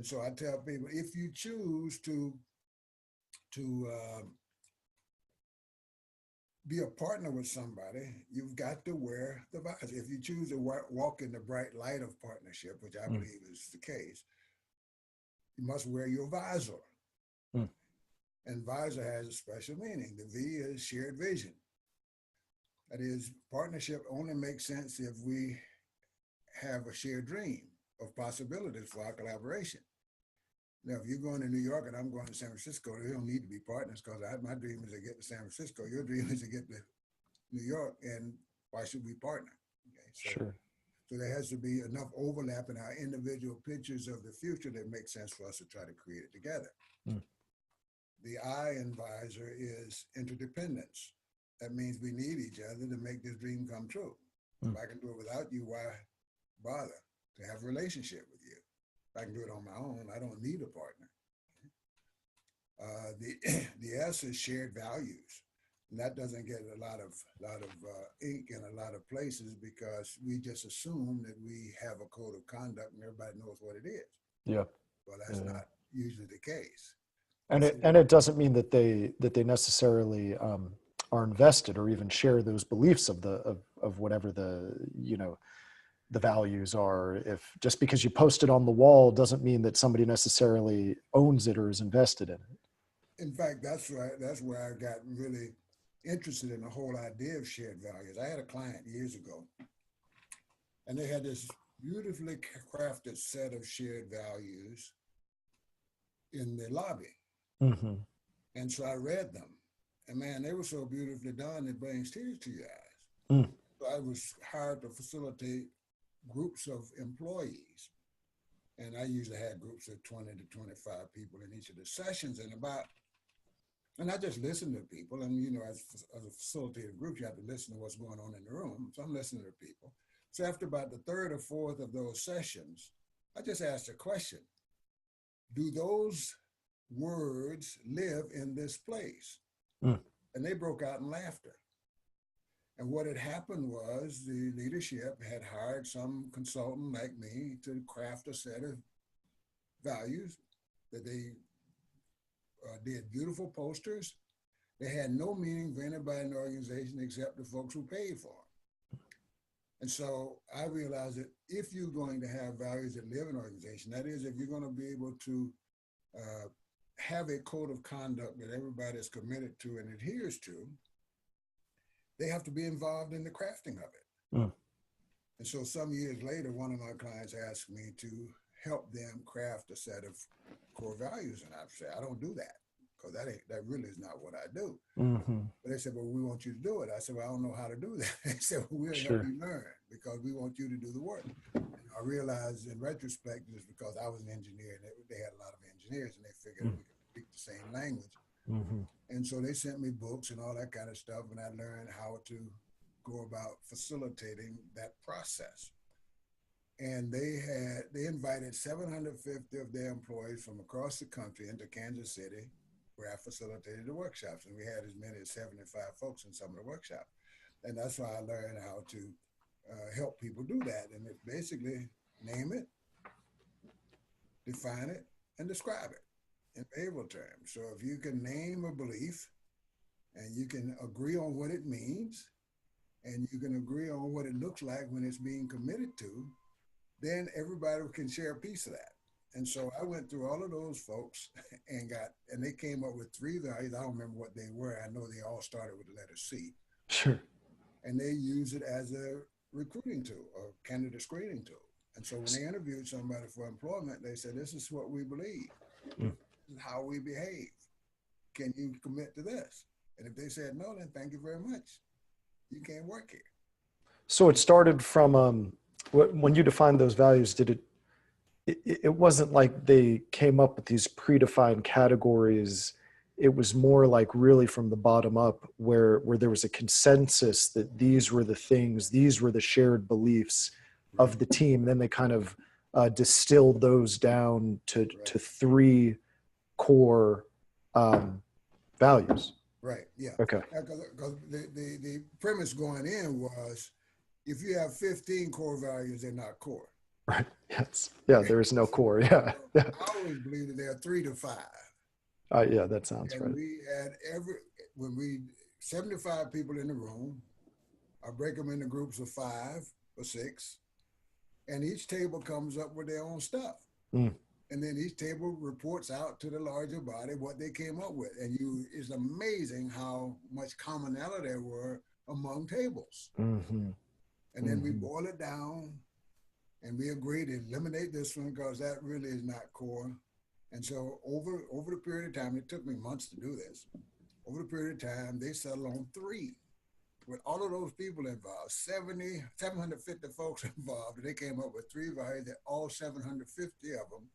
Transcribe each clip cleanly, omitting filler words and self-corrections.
And so I tell people, if you choose to be a partner with somebody, you've got to wear the visor. If you choose to walk in the bright light of partnership, which I Mm. believe is the case, you must wear your visor. Mm. And visor has a special meaning. The V is shared vision. That is, partnership only makes sense if we have a shared dream of possibilities for our collaboration. Now, if you're going to New York and I'm going to San Francisco, they don't need to be partners because my dream is to get to San Francisco. Your dream is to get to New York, and why should we partner? Okay, Sure. so there has to be enough overlap in our individual pictures of the future that makes sense for us to try to create it together. Mm. The I in visor is interdependence. That means we need each other to make this dream come true. Mm. If I can do it without you, why bother to have a relationship with you? If I can do it on my own, I don't need a partner. The S is shared values. And that doesn't get a lot of ink in a lot of places because we just assume that we have a code of conduct and everybody knows what it is. Yeah. Well, that's Yeah. not usually the case. And it doesn't mean that they necessarily are invested or even share those beliefs of whatever the values are. If just because you post it on the wall doesn't mean that somebody necessarily owns it or is invested in it. In fact, that's right. That's where I got really interested in the whole idea of shared values. I had a client years ago, and they had this beautifully crafted set of shared values in the lobby. Mm-hmm. And so I read them. And man, they were so beautifully done, it brings tears to your eyes. Mm. So I was hired to facilitate groups of employees. And I usually had groups of 20 to 25 people in each of the sessions. And I just listened to people. And, as a facilitator group, you have to listen to what's going on in the room. So I'm listening to people. So after about the third or fourth of those sessions, I just asked a question. Do those words live in this place? Mm. And they broke out in laughter. And what had happened was the leadership had hired some consultant like me to craft a set of values that they did beautiful posters. They had no meaning for anybody in the organization except the folks who paid for them. And so I realized that if you're going to have values that live in an organization, that is, if you're going to be able to have a code of conduct that everybody is committed to and adheres to, they have to be involved in the crafting of it. Mm. And so some years later, one of my clients asked me to help them craft a set of core values. And I said, I don't do that because that really is not what I do. Mm-hmm. But they said, well, we want you to do it. I said, well, I don't know how to do that. They said, well, we'll help you learn because we want you to do the work. And I realized in retrospect, it was because I was an engineer and they had a lot of engineers and they figured we could speak the same language. Mm-hmm. And so they sent me books and all that kind of stuff. And I learned how to go about facilitating that process. And they invited 750 of their employees from across the country into Kansas City, where I facilitated the workshops. And we had as many as 75 folks in some of the workshops. And that's why I learned how to help people do that. And it's basically name it, define it, and describe it in behavioral terms. So if you can name a belief and you can agree on what it means and you can agree on what it looks like when it's being committed to, then everybody can share a piece of that. And so I went through all of those folks and they came up with 3 values. I don't remember what they were. I know they all started with the letter C. Sure. And they use it as a recruiting tool or candidate screening tool. And so when they interviewed somebody for employment, they said, this is what we believe. Mm. This is how we behave. Can you commit to this? And if they said no, then thank you very much. You can't work here. So it started from when you defined those values, it wasn't like they came up with these predefined categories. It was more like really from the bottom up where there was a consensus that these were the things, these were the shared beliefs of the team. Then they kind of distilled those down to 3 core values. Right. Yeah. Okay. Because the premise going in was if you have 15 core values, they're not core. Right. Yes. Yeah. There is no core. Yeah. Yeah. I always believe that there are 3 to 5. Yeah. That sounds And right. we had when we, 75 people in the room, I break them into groups of 5 or 6, and each table comes up with their own stuff. Mm. And then each table reports out to the larger body what they came up with. And it's amazing how much commonality there were among tables. Mm-hmm. And then we boil it down and we agree to eliminate this one because that really is not core. And so over the period of time, it took me months to do this. Over the period of time, they settled on 3. With all of those people involved, 750 folks involved, and they came up with 3 values that all 750 of them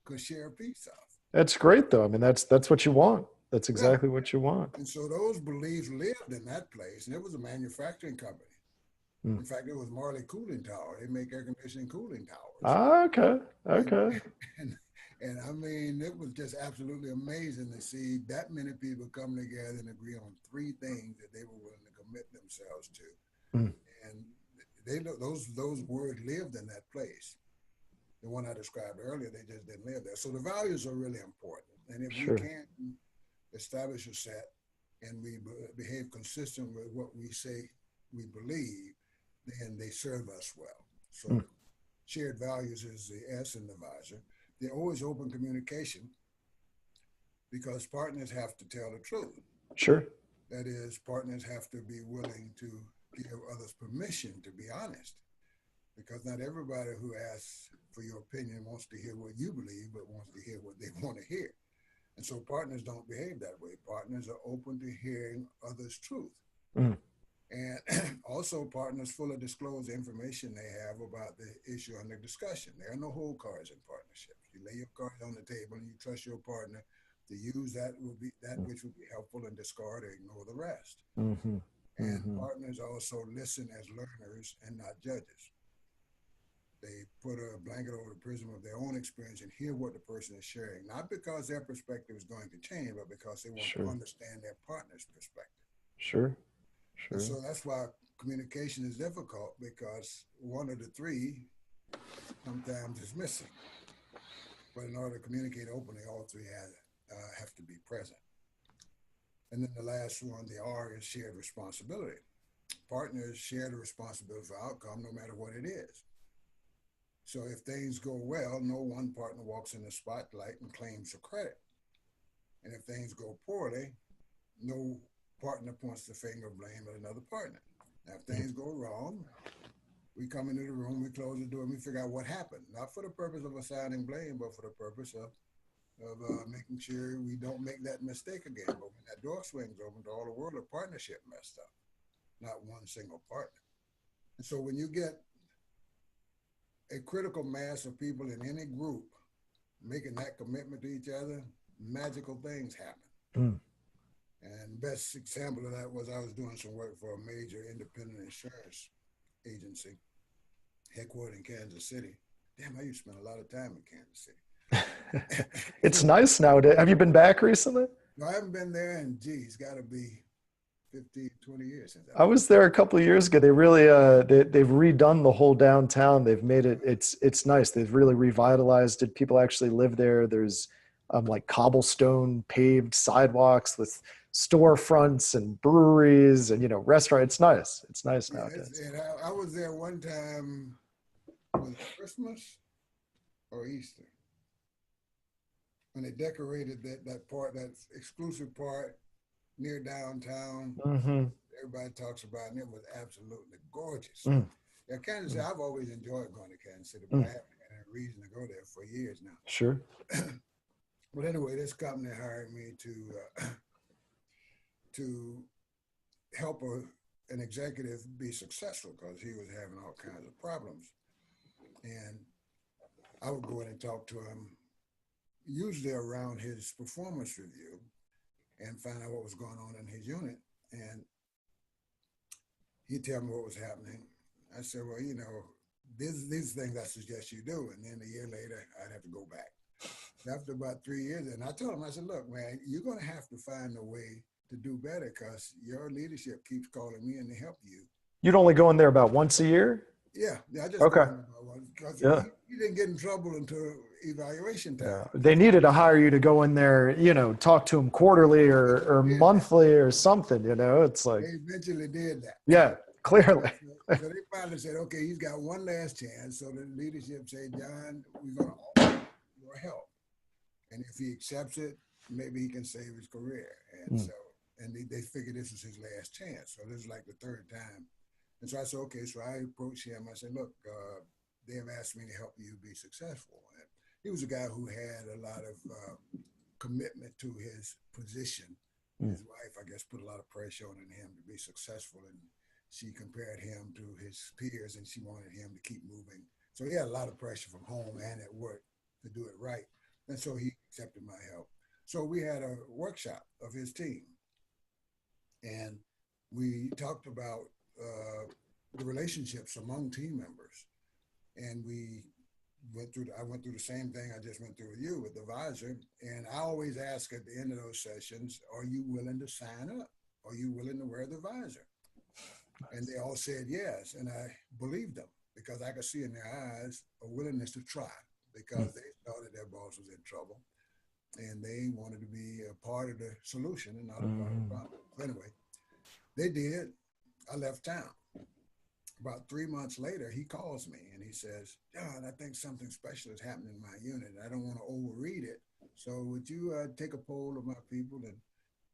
could share a piece of. That's great, though. I mean, that's what you want. That's Yeah. exactly what you want. And so those beliefs lived in that place, and it was a manufacturing company. In fact, it was Marley Cooling Tower. They make air conditioning cooling towers. Ah, okay. Okay. And I mean, it was just absolutely amazing to see that many people come together and agree on 3 things that they were willing to commit themselves to. Mm. And those words lived in that place. The one I described earlier, they just didn't live there. So the values are really important. And if Sure. we can't establish a set and we behave consistent with what we say we believe, then they serve us well. So shared values is the S in the visor. They're always open communication because partners have to tell the truth. Sure. That is, partners have to be willing to give others permission to be honest, because not everybody who asks for your opinion wants to hear what you believe, but wants to hear what they want to hear. And so partners don't behave that way. Partners are open to hearing others' truth. Mm. And also partners fully disclose the information they have about the issue under discussion. There are no hold cards in partnerships. You lay your cards on the table and you trust your partner to use that which would be helpful and discard or ignore the rest. Mm-hmm. And partners also listen as learners and not judges. They put a blanket over the prism of their own experience and hear what the person is sharing, not because their perspective is going to change, but because they want to understand their partner's perspective. Sure. And so that's why communication is difficult, because one of the 3 sometimes is missing. But in order to communicate openly, all 3 have to be present. And then the last one, the R, is shared responsibility. Partners share the responsibility for outcome, no matter what it is. So if things go well, no one partner walks in the spotlight and claims the credit. And if things go poorly, no partner points the finger of blame at another partner. Now, if things go wrong, we come into the room, we close the door, and we figure out what happened. Not for the purpose of assigning blame, but for the purpose of making sure we don't make that mistake again. But when that door swings open to all the world, a partnership messed up, not one single partner. And so when you get a critical mass of people in any group making that commitment to each other, magical things happen. And best example of that was I was doing some work for a major independent insurance agency headquartered in Kansas City. Damn, I used to spend a lot of time in Kansas City. It's nice nowadays. Have you been back recently? No, I haven't been there in, it's got to be 15, 20 years since I was there a couple of years ago. They really, they've redone the whole downtown. They've made it, it's nice. They've really revitalized it. People actually live there. There's like cobblestone paved sidewalks with storefronts and breweries and, restaurants. It's nice. It's nice nowadays. And I was there one time, was it Christmas or Easter? When they decorated that exclusive part near downtown. Everybody talks about it, and it was absolutely gorgeous. Yeah, Kansas City, I've always enjoyed going to Kansas City, but I haven't had a reason to go there for years now. Sure. But anyway, this company hired me to help an executive be successful because he was having all kinds of problems. And I would go in and talk to him, usually around his performance review, and find out what was going on in his unit. And he'd tell me what was happening. I said, well, these things I suggest you do. And then a year later, I'd have to go back. After about 3 years, and I told him, I said, look, man, you're going to have to find a way to do better because your leadership keeps calling me in to help you. You'd only go in there about once a year? Yeah, I just Okay. told him about one because Yeah. he didn't get in trouble until evaluation time. Yeah. They needed to hire you to go in there, talk to them quarterly or He did that. monthly or something, It's like, They eventually did that. yeah, clearly. So they finally said, okay, he's got one last chance. So the leadership said, John, we're going to offer your help. And if he accepts it, maybe he can save his career. And Mm. so, and they figured this was his last chance. So this is like the third time. And so I said, okay. So I approached him. I said, look, they have asked me to help you be successful. And he was a guy who had a lot of commitment to his position. Mm. His wife, I guess, put a lot of pressure on him to be successful. And she compared him to his peers and she wanted him to keep moving. So he had a lot of pressure from home and at work to do it right. And so he accepted my help. So we had a workshop of his team, and we talked about the relationships among team members. And I went through the same thing I just went through with you with the visor. And I always ask at the end of those sessions, are you willing to sign up? Are you willing to wear the visor? And they all said yes. And I believed them because I could see in their eyes a willingness to try because they thought that their boss was in trouble and they wanted to be a part of the solution and not a part of the problem. So anyway, they did. I left town. About 3 months later, he calls me and he says, John, I think something special is happening in my unit. I don't want to overread it. So would you take a poll of my people and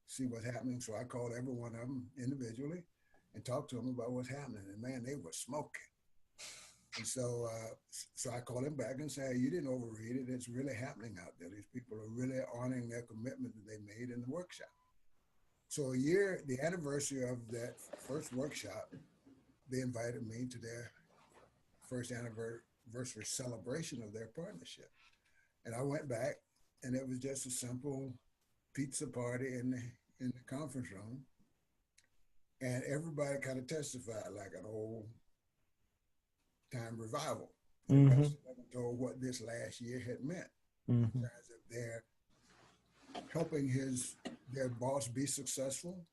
see what's happening? So I called every one of them individually and talked to them about what's happening. And man, they were smoking. And so I called him back and said, hey, you didn't overread it. It's really happening out there. These people are really honoring their commitment that they made in the workshop. So the anniversary of that first workshop, they invited me to their first anniversary celebration of their partnership. And I went back and it was just a simple pizza party in the conference room. And everybody kind of testified like an old time revival. Everybody told what this last year had meant in terms of their helping their boss be successful.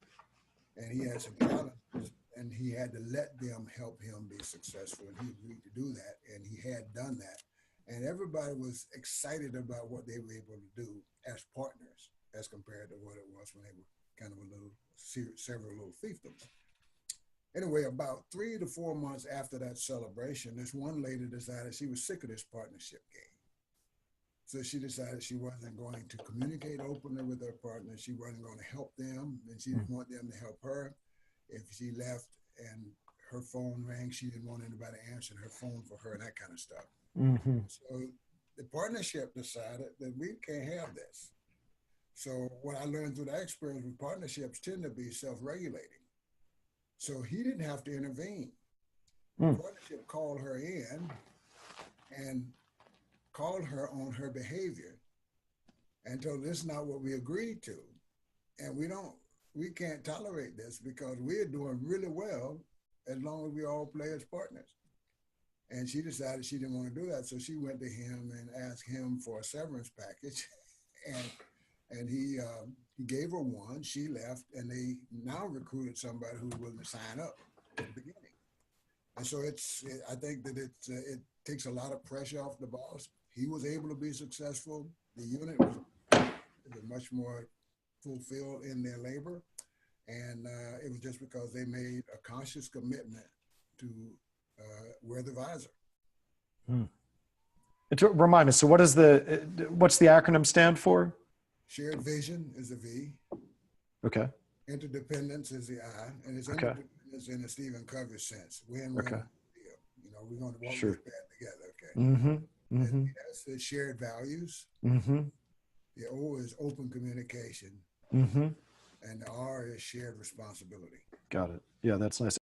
And he had some challenges and he had to let them help him be successful. And he agreed to do that. And he had done that. And everybody was excited about what they were able to do as partners as compared to what it was when they were kind of several little fiefdoms. Anyway, about 3 to 4 months after that celebration, this one lady decided she was sick of this partnership game. So she decided she wasn't going to communicate openly with her partner. She wasn't going to help them, and she didn't want them to help her. If she left and her phone rang, she didn't want anybody answering her phone for her and that kind of stuff. So the partnership decided that we can't have this. So what I learned through that experience with partnerships tend to be self-regulating. So he didn't have to intervene. The partnership called her in and called her on her behavior and told this is not what we agreed to. And we can't tolerate this because we're doing really well as long as we all play as partners. And she decided she didn't want to do that. So she went to him and asked him for a severance package. And he gave her one, she left, and they now recruited somebody who was willing to sign up at the beginning. And so I think that it takes a lot of pressure off the boss. He was able to be successful. The unit was much more fulfilled in their labor. And it was just because they made a conscious commitment to wear the visor. Remind us, so what's the acronym stand for? Shared vision is a V. Okay. Interdependence is the I, and it's interdependence in the Stephen Covey sense. Win-win deal. We're going to walk this path together. Okay. And that's the shared values. The O is open communication. And the R is shared responsibility. Got it. Yeah, that's nice.